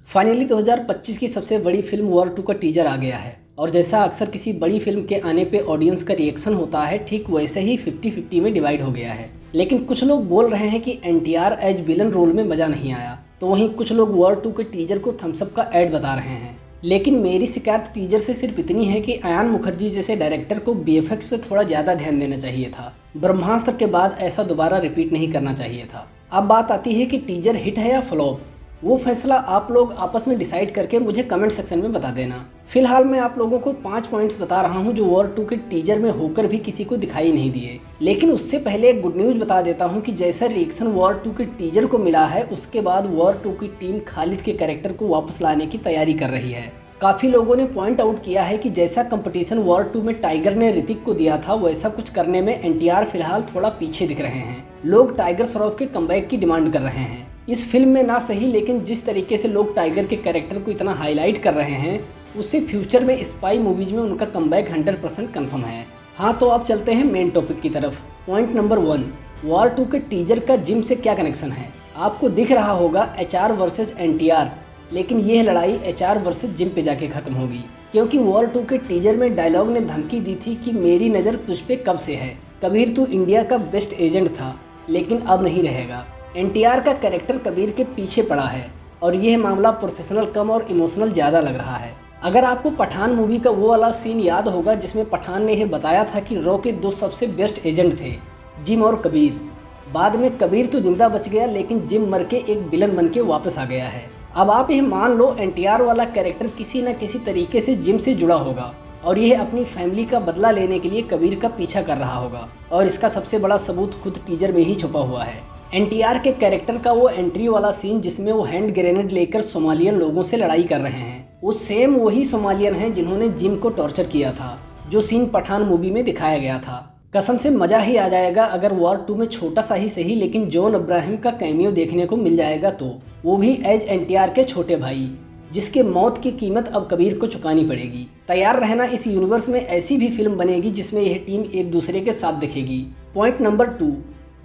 Finally 2025 की सबसे बड़ी फिल्म वॉर 2 का टीजर आ गया है और जैसा अक्सर किसी बड़ी फिल्म के आने पे ऑडियंस का रिएक्शन होता है, ठीक वैसे ही 50-50 में डिवाइड हो गया है। लेकिन कुछ लोग बोल रहे हैं कि एनटीआर एज विलन रोल में मजा नहीं आया, तो वहीं कुछ लोग वॉर 2 के टीजर को थम्स अप का ऐड बता रहे हैं। लेकिन मेरी शिकायत टीजर से सिर्फ इतनी है कि अयान मुखर्जी जैसे डायरेक्टर को बीएफएक्स पे थोड़ा ज़्यादा ध्यान देना चाहिए था। ब्रह्मास्त्र के बाद ऐसा दोबारा रिपीट नहीं करना चाहिए था। अब बात आती है कि टीजर हिट है या फ्लॉप। वो फैसला आप लोग आपस में डिसाइड करके मुझे कमेंट सेक्शन में बता देना। फिलहाल मैं आप लोगों को 5 पॉइंट्स बता रहा हूँ जो वॉर 2 के टीजर में होकर भी किसी को दिखाई नहीं दिए। लेकिन उससे पहले एक गुड न्यूज़ बता देता हूँ कि जैसा रिएक्शन वॉर 2 के टीजर को मिला है, उसके बाद वॉर 2 की टीम खालिद के कैरेक्टर को वापस लाने की तैयारी कर रही है। काफ़ी लोगों ने पॉइंट आउट किया है कि जैसा कंपटीशन वॉर 2 में टाइगर ने ऋतिक को दिया था, वैसा कुछ करने में एनटीआर फिलहाल थोड़ा पीछे दिख रहे हैं। लोग टाइगर श्रॉफ के कमबैक की डिमांड कर रहे हैं। इस फिल्म में ना सही, लेकिन जिस तरीके से लोग टाइगर के कैरेक्टर को इतना हाईलाइट कर रहे हैं, उससे फ्यूचर में स्पाई मूवीज में उनका कमबैक 100% कन्फर्म है। हाँ, तो अब चलते हैं मेन टॉपिक की तरफ। पॉइंट नंबर 1, वॉर 2 के टीजर का जिम से क्या कनेक्शन है। आपको दिख रहा होगा एचआर वर्सेस एनटीआर, लेकिन यह लड़ाई एचआर वर्सेस जिम पे जाके खत्म होगी, क्योंकि वॉर 2 के टीजर में डायलॉग ने धमकी दी थी कि मेरी नज़र तुझ पे कब से है। कबीर तू इंडिया का बेस्ट एजेंट था, लेकिन अब नहीं रहेगा। एनटीआर का कैरेक्टर कबीर के पीछे पड़ा है और यह मामला प्रोफेशनल कम और इमोशनल ज़्यादा लग रहा है। अगर आपको पठान मूवी का वो वाला सीन याद होगा जिसमें पठान ने यह बताया था कि रॉ के 2 सबसे बेस्ट एजेंट थे, जिम और कबीर। बाद में कबीर तो जिंदा बच गया, लेकिन जिम मर के एक विलन बन के वापस आ गया है। अब आप यह मान लो एनटीआर वाला कैरेक्टर किसी न किसी तरीके से जिम से जुड़ा होगा और यह अपनी फैमिली का बदला लेने के लिए कबीर का पीछा कर रहा होगा, और इसका सबसे बड़ा सबूत खुद टीजर में ही छुपा हुआ है। एनटीआर के कैरेक्टर का वो एंट्री वाला सीन जिसमें वो हैंड ग्रेनेड लेकर सोमालियन लोगों से लड़ाई कर रहे हैं, वो सेम वही सोमालियन हैं जिन्होंने जिम को टॉर्चर किया था, जो सीन पठान मूवी में दिखाया गया था। कसम से मज़ा ही आ जाएगा अगर वॉर 2 में छोटा सा ही सही, लेकिन जॉन अब्राहम का कैमियो देखने को मिल जाएगा, तो वो भी एज एनटीआर के छोटे भाई, जिसके मौत की कीमत अब कबीर को चुकानी पड़ेगी। तैयार रहना, इस यूनिवर्स में ऐसी भी फिल्म बनेगी जिसमें यह टीम एक दूसरे के साथ दिखेगी। पॉइंट नंबर 2,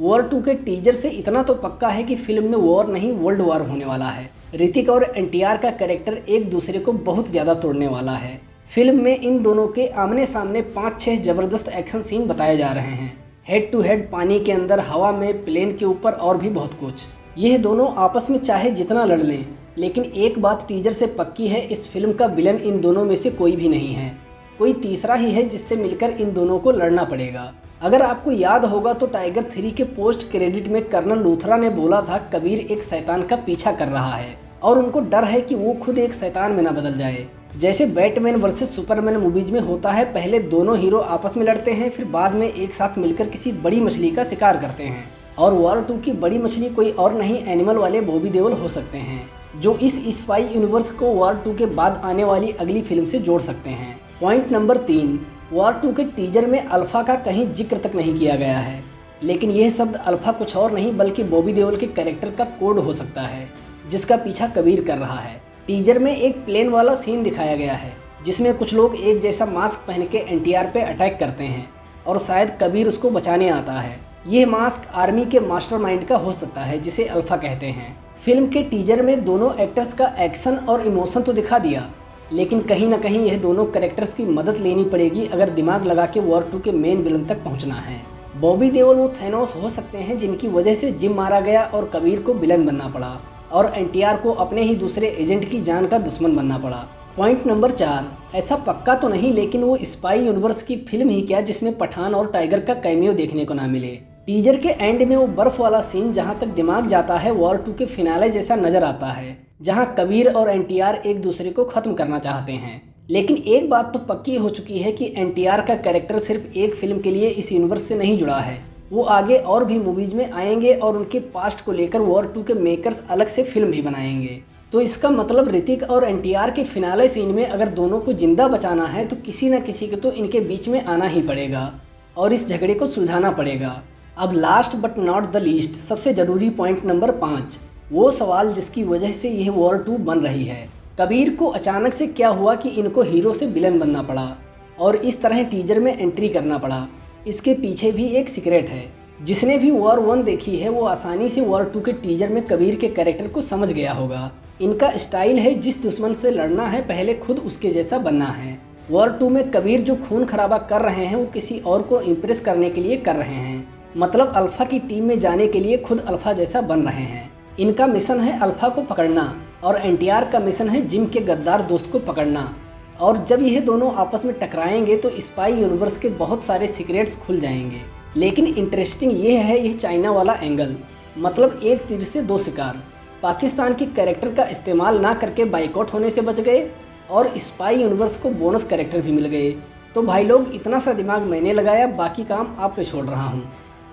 वॉर 2 के टीजर से इतना तो पक्का है कि फिल्म में वॉर नहीं वर्ल्ड वॉर होने वाला है। ऋतिक और एनटीआर का कैरेक्टर एक दूसरे को बहुत ज़्यादा तोड़ने वाला है। फिल्म में इन दोनों के आमने सामने 5-6 ज़बरदस्त एक्शन सीन बताए जा रहे हैं। हेड टू हेड, पानी के अंदर, हवा में, प्लेन के ऊपर और भी बहुत कुछ। यह दोनों आपस में चाहे जितना लड़ लें, लेकिन एक बात टीजर से पक्की है, इस फिल्म का विलन इन दोनों में से कोई भी नहीं है। कोई तीसरा ही है जिससे मिलकर इन दोनों को लड़ना पड़ेगा। अगर आपको याद होगा तो टाइगर 3 के पोस्ट क्रेडिट में कर्नल लूथरा ने बोला था कबीर एक शैतान का पीछा कर रहा है और उनको डर है कि वो खुद एक शैतान में ना बदल जाए। जैसे बैटमैन वर्सेस सुपरमैन मूवीज में होता है, पहले दोनों हीरो आपस में लड़ते हैं, फिर बाद में एक साथ मिलकर किसी बड़ी मछली का शिकार करते हैं। और वॉर 2 की बड़ी मछली कोई और नहीं, एनिमल वाले बॉबी देओल हो सकते हैं, जो इस स्पाई यूनिवर्स को वॉर 2 के बाद आने वाली अगली फिल्म से जोड़ सकते हैं। पॉइंट नंबर 3, वॉर 2 के टीजर में अल्फा का कहीं जिक्र तक नहीं किया गया है, लेकिन यह शब्द अल्फा कुछ और नहीं बल्कि बॉबी देओल के कैरेक्टर का कोड हो सकता है, जिसका पीछा कबीर कर रहा है। टीजर में एक प्लेन वाला सीन दिखाया गया है जिसमें कुछ लोग एक जैसा मास्क पहन के एनटीआर पे अटैक करते हैं और शायद कबीर उसको बचाने आता है। यह मास्क आर्मी के मास्टरमाइंड का हो सकता है, जिसे अल्फा कहते हैं। फिल्म के टीजर में दोनों एक्टर्स का एक्शन और इमोशन तो दिखा दिया, लेकिन कहीं ना कहीं यह दोनों कैरेक्टर्स की मदद लेनी पड़ेगी अगर दिमाग लगा के वॉर 2 के मेन विलन तक पहुंचना है। बॉबी देओल वो थैनोस हो सकते हैं जिनकी वजह से जिम मारा गया और कबीर को विलन बनना पड़ा, और एनटीआर को अपने ही दूसरे एजेंट की जान का दुश्मन बनना पड़ा। पॉइंट नंबर 4, ऐसा पक्का तो नहीं, लेकिन वो स्पाई यूनिवर्स की फिल्म ही क्या जिसमें पठान और टाइगर का कैमियो देखने को ना मिले। टीजर के एंड में वो बर्फ वाला सीन जहां तक दिमाग जाता है वॉर 2 के फिनाले जैसा नजर आता है, जहां कबीर और एनटीआर एक दूसरे को खत्म करना चाहते हैं। लेकिन एक बात तो पक्की हो चुकी है कि एनटीआर का कैरेक्टर सिर्फ एक फिल्म के लिए इस यूनिवर्स से नहीं जुड़ा है, वो आगे और भी मूवीज में आएंगे और उनके पास्ट को लेकर वॉर 2 के मेकर्स अलग से फिल्म भी बनाएंगे। तो इसका मतलब ऋतिक और एनटीआर के फिनाले सीन में अगर दोनों को जिंदा बचाना है तो किसी न किसी को तो इनके बीच में आना ही पड़ेगा और इस झगड़े को सुलझाना पड़ेगा। अब last but not the least, सबसे ज़रूरी पॉइंट नंबर 5, वो सवाल जिसकी वजह से यह वॉर 2 बन रही है। कबीर को अचानक से क्या हुआ कि इनको हीरो से विलन बनना पड़ा और इस तरह टीजर में एंट्री करना पड़ा। इसके पीछे भी एक सीक्रेट है। जिसने भी वॉर 1 देखी है वो आसानी से वॉर 2 के टीजर में कबीर के कैरेक्टर को समझ गया होगा। इनका स्टाइल है जिस दुश्मन से लड़ना है पहले खुद उसके जैसा बनना है। वॉर 2 में कबीर जो खून खराबा कर रहे हैं वो किसी और को इम्प्रेस करने के लिए कर रहे हैं, मतलब अल्फा की टीम में जाने के लिए खुद अल्फा जैसा बन रहे हैं। इनका मिशन है अल्फा को पकड़ना और एनटीआर का मिशन है जिम के गद्दार दोस्त को पकड़ना। और जब यह दोनों आपस में टकराएंगे तो स्पाई यूनिवर्स के बहुत सारे सीक्रेट्स खुल जाएंगे। लेकिन इंटरेस्टिंग ये है यह चाइना वाला एंगल, मतलब एक तीर से दो शिकार। पाकिस्तान के कैरेक्टर का इस्तेमाल ना करके बाइकआउट होने से बच गए और स्पाई यूनिवर्स को बोनस कैरेक्टर भी मिल गए। तो भाई लोग इतना सा दिमाग मैंने लगाया, बाकी काम आप पे छोड़ रहा हूँ।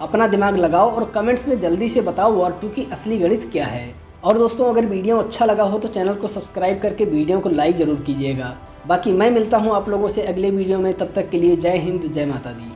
अपना दिमाग लगाओ और कमेंट्स में जल्दी से बताओ वॉर 2 की असली गणित क्या है। और दोस्तों अगर वीडियो अच्छा लगा हो तो चैनल को सब्सक्राइब करके वीडियो को लाइक ज़रूर कीजिएगा। बाकी मैं मिलता हूँ आप लोगों से अगले वीडियो में, तब तक के लिए जय हिंद जय माता दी।